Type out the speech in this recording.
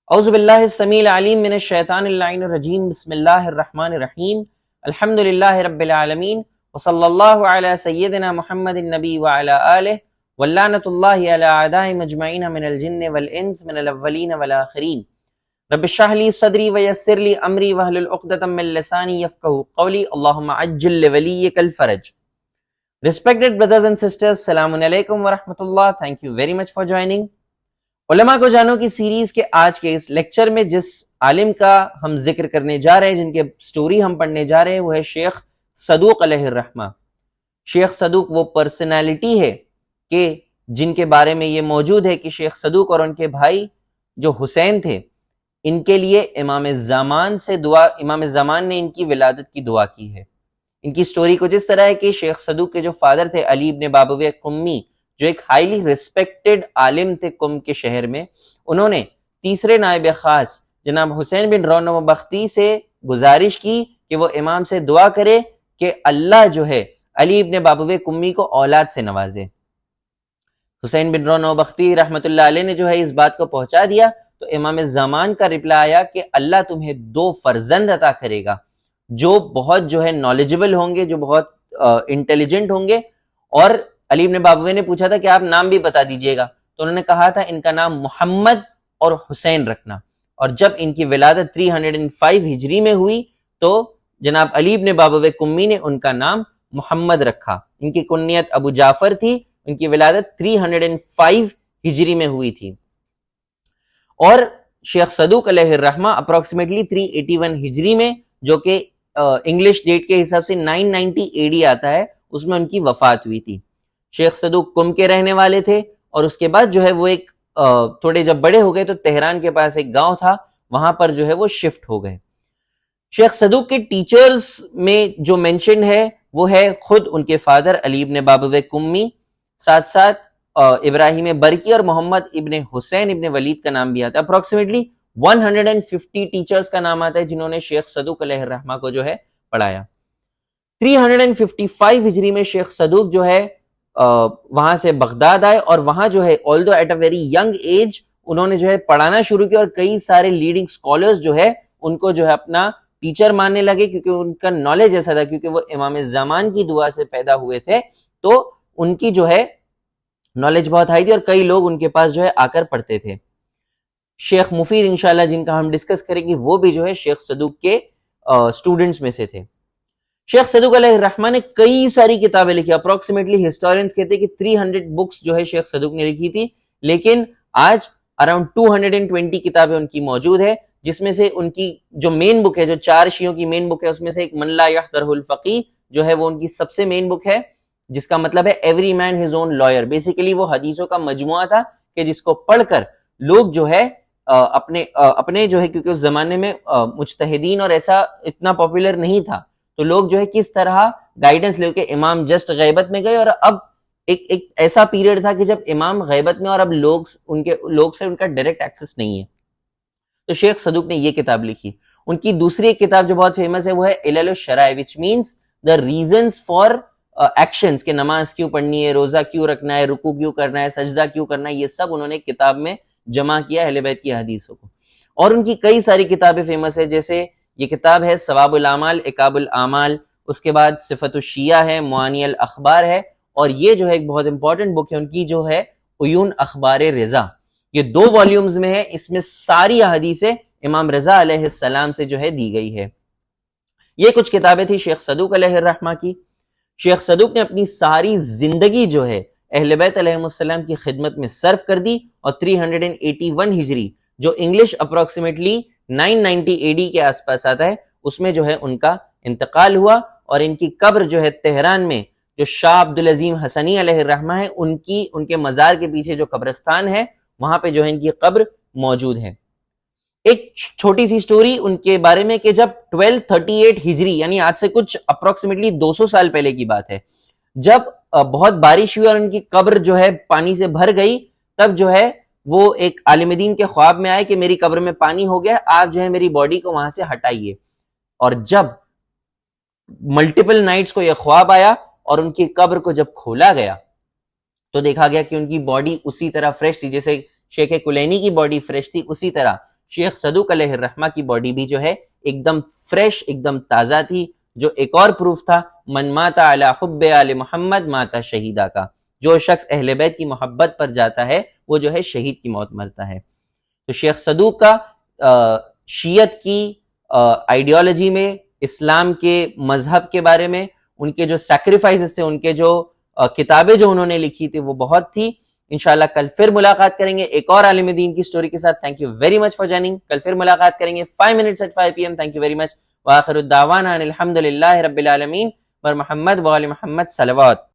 اعوذ باللہ السمیع العلیم من الشیطان اللعین الرجیم بسم اللہ الرحمن الرحیم الحمد للہ رب العالمین وصلی اللہ علی سیدنا محمد النبی وعلی آلہ واللعنۃ اللہ علی اعدائهم اجمعین من الجن والانس من الاولین والآخرین رب اشرح لی صدری ویسر لی امری واحلل عقدۃ من لسانی یفقہوا قولی اللہم عجل لولیک الفرج. Respected brothers and sisters, Assalamu alaikum wa rahmatullah. Thank you very much for joining. علماء کو جانو کی سیریز کے آج کے اس لیکچر میں جس عالم کا ہم ذکر کرنے جا رہے ہیں، جن کے سٹوری ہم پڑھنے جا رہے ہیں، وہ ہے شیخ صدوق علیہ الرحمہ. شیخ صدوق وہ پرسنالٹی ہے کہ جن کے بارے میں یہ موجود ہے کہ شیخ صدوق اور ان کے بھائی جو حسین تھے، ان کے لیے امام زمان نے ان کی ولادت کی دعا کی ہے. ان کی سٹوری کچھ اس طرح ہے کہ شیخ صدوق کے جو فادر تھے علی ابن بابویہ قمی، جو ایک ہائیلی ریسپیکٹڈ عالم تھے قم کے شہر میں، انہوں نے تیسرے نائب خاص جناب حسین بن رونو بختی سے گزارش کی کہ وہ امام سے دعا کرے کہ اللہ جو ہے علی ابن بابویہ قمی کو اولاد سے نوازے. حسین بن رونو بختی رحمت اللہ علیہ نے جو ہے اس بات کو پہنچا دیا، تو امام زمان کا رپلائی آیا کہ اللہ تمہیں 2 فرزند عطا کرے گا جو بہت جو ہے نالجبل ہوں گے، جو بہت انٹیلیجنٹ ہوں گے. اور علی ابن بابویہ نے پوچھا تھا کہ آپ نام بھی بتا دیجئے گا، تو انہوں نے کہا تھا ان کا نام محمد اور حسین رکھنا. اور جب ان کی ولادت 305 ہجری میں ہوئی تو جناب علی ابن بابویہ قمی نے ان کا نام محمد رکھا. ان کی کنیت ابو جعفر تھی. ان کی ولادت 305 ہجری میں ہوئی تھی. اور شیخ صدوق علیہ الرحمہ اپروکسیمیٹلی 381 ہجری میں، جو کہ انگلش ڈیٹ کے حساب سے 990 اے ڈی آتا ہے، اس میں ان کی وفات ہوئی تھی. شیخ صدوق قم کے رہنے والے تھے، اور اس کے بعد جو ہے وہ ایک تھوڑے جب بڑے ہو گئے تو تہران کے پاس ایک گاؤں تھا، وہاں پر جو ہے وہ شفٹ ہو گئے. شیخ صدوق کے ٹیچرز میں جو مینشن ہے وہ ہے خود ان کے فادر علی ابن بابویہ قمی، ساتھ ساتھ ابراہیم برکی اور محمد ابن حسین ابن ولید کا نام بھی آتا ہے. اپروکسیمیٹلی 150 ٹیچرز کا نام آتا ہے جنہوں نے شیخ صدوق علیہ الرحمہ کو جو ہے پڑھایا. 355 ہجری میں شیخ صدوق جو ہے وہاں سے بغداد آئے، اور وہاں جو ہے although at a very young age انہوں نے جو ہے پڑھانا شروع کیا، اور کئی سارے لیڈنگ اسکالرز جو ہے ان کو جو ہے اپنا ٹیچر ماننے لگے، کیونکہ ان کا نالج ایسا تھا، کیونکہ وہ امام زمان کی دعا سے پیدا ہوئے تھے، تو ان کی جو ہے نالج بہت ہائی تھی، اور کئی لوگ ان کے پاس جو ہے آ کر پڑھتے تھے. شیخ مفید انشاءاللہ جن کا ہم ڈسکس کریں گے، وہ بھی جو ہے شیخ صدوق کے اسٹوڈنٹس میں سے تھے. شیخ صدوق علیہ الرحمہ نے کئی ساری کتابیں لکھی. اپروکسیمیٹلی ہسٹورینز کہتے ہیں کہ 300 بکس جو ہے شیخ صدوق نے لکھی تھی، لیکن آج اراؤنڈ 220 کتابیں ان کی موجود ہے، جس میں سے ان کی جو مین بک ہے، جو 4 شیعوں کی مین بک ہے، اس میں سے ایک من لا یحضرہ الفقیہ جو ہے وہ ان کی سب سے مین بک ہے، جس کا مطلب ہے every man his own lawyer. Basically وہ حدیثوں کا مجموعہ تھا کہ جس کو پڑھ کر لوگ جو ہے اپنے جو ہے، کیونکہ اس زمانے میں مجتہدین اور ایسا اتنا پاپولر نہیں تھا، تو لوگ جو ہے کس طرح گائیڈنس لے کے امام جسٹ غیبت میں گئے، اور اب ایک ایسا پیریڈ تھا کہ جب امام غیبت میں اور اب لوگ سے ان کا ڈائریکٹ ایکسس نہیں ہے. تو شیخ صدوق نے یہ کتاب لکھی. ان کی دوسری ایک کتاب جو بہت فیمس ہے وہ ہے علل الشرائع، which means the reasons for actions، کہ نماز کیوں پڑھنی ہے، روزہ کیوں رکھنا ہے، رکوع کیوں کرنا ہے، سجدہ کیوں کرنا ہے، یہ سب انہوں نے کتاب میں جمع کیا اہل بیت کی حدیثوں کو. اور ان کی کئی ساری کتابیں فیمس ہے، جیسے یہ کتاب ہے ثواب الاعمال عقاب الاعمال، اس کے بعد صفت الشیعہ ہے، معانی الاخبار ہے، اور یہ جو ہے ایک بہت امپورٹنٹ بک ہے ان کی جو ہے عیون اخبار رضا. یہ 2 والیومز میں ہے، اس میں ساری احادیثیں امام رضا علیہ السلام سے جو ہے دی گئی ہے. یہ کچھ کتابیں تھی شیخ صدوق علیہ الرحمہ کی. شیخ صدوق نے اپنی ساری زندگی جو ہے اہل بیت علیہ السلام کی خدمت میں صرف کر دی، اور 381 ہجری جو انگلش اپروکسیمیٹلی 990 اے ڈی کے آس پاس آتا ہے، اس میں جو ہے ان کا انتقال ہوا. اور ان کی قبر جو ہے تہران میں جو شاہ عبدالعظیم حسنی علیہ الرحمہ ہے، ان کے مزار کے پیچھے جو قبرستان ہے، وہاں پہ جو ہے ان کی قبر موجود ہے. ایک چھوٹی سی سٹوری ان کے بارے میں کہ جب 1238 ہجری یعنی آج سے کچھ اپروکسیمیٹلی 200 سال پہلے کی بات ہے، جب بہت بارش ہوئی اور ان کی قبر جو ہے پانی سے بھر گئی، تب جو ہے وہ ایک عالم دین کے خواب میں آئے کہ میری قبر میں پانی ہو گیا، آپ جو ہے میری باڈی کو وہاں سے ہٹائیے. اور جب ملٹیپل نائٹس کو یہ خواب آیا اور ان کی قبر کو جب کھولا گیا تو دیکھا گیا کہ ان کی باڈی اسی طرح فریش تھی، جیسے شیخ کلینی کی باڈی فریش تھی، اسی طرح شیخ صدوق علیہ الرحمہ کی باڈی بھی جو ہے ایک دم فریش، ایک دم تازہ تھی، جو ایک اور پروف تھا من مات علی حب آل محمد مات شہیدہ کا، جو شخص اہل بیت کی محبت پر جاتا ہے وہ جو ہے شہید کی موت مرتا ہے۔ تو شیخ صدوق کا شیعت کی آئیڈیالوجی میں، اسلام کے مذہب کے بارے میں، ان کے جو سیکریفائسز تھے، ان کے جو کتابیں جو انہوں نے لکھی تھی وہ بہت تھی۔ انشاءاللہ کل پھر ملاقات کریں گے ایک اور عالم دین کی سٹوری کے ساتھ۔ Thank you very much for joining. کل پھر ملاقات کریں گے 5 minutes at 5 PM۔ Thank you very much. وآخر الدعوانا ان الحمد للہ رب العالمین، محمد و آل محمد صلوات۔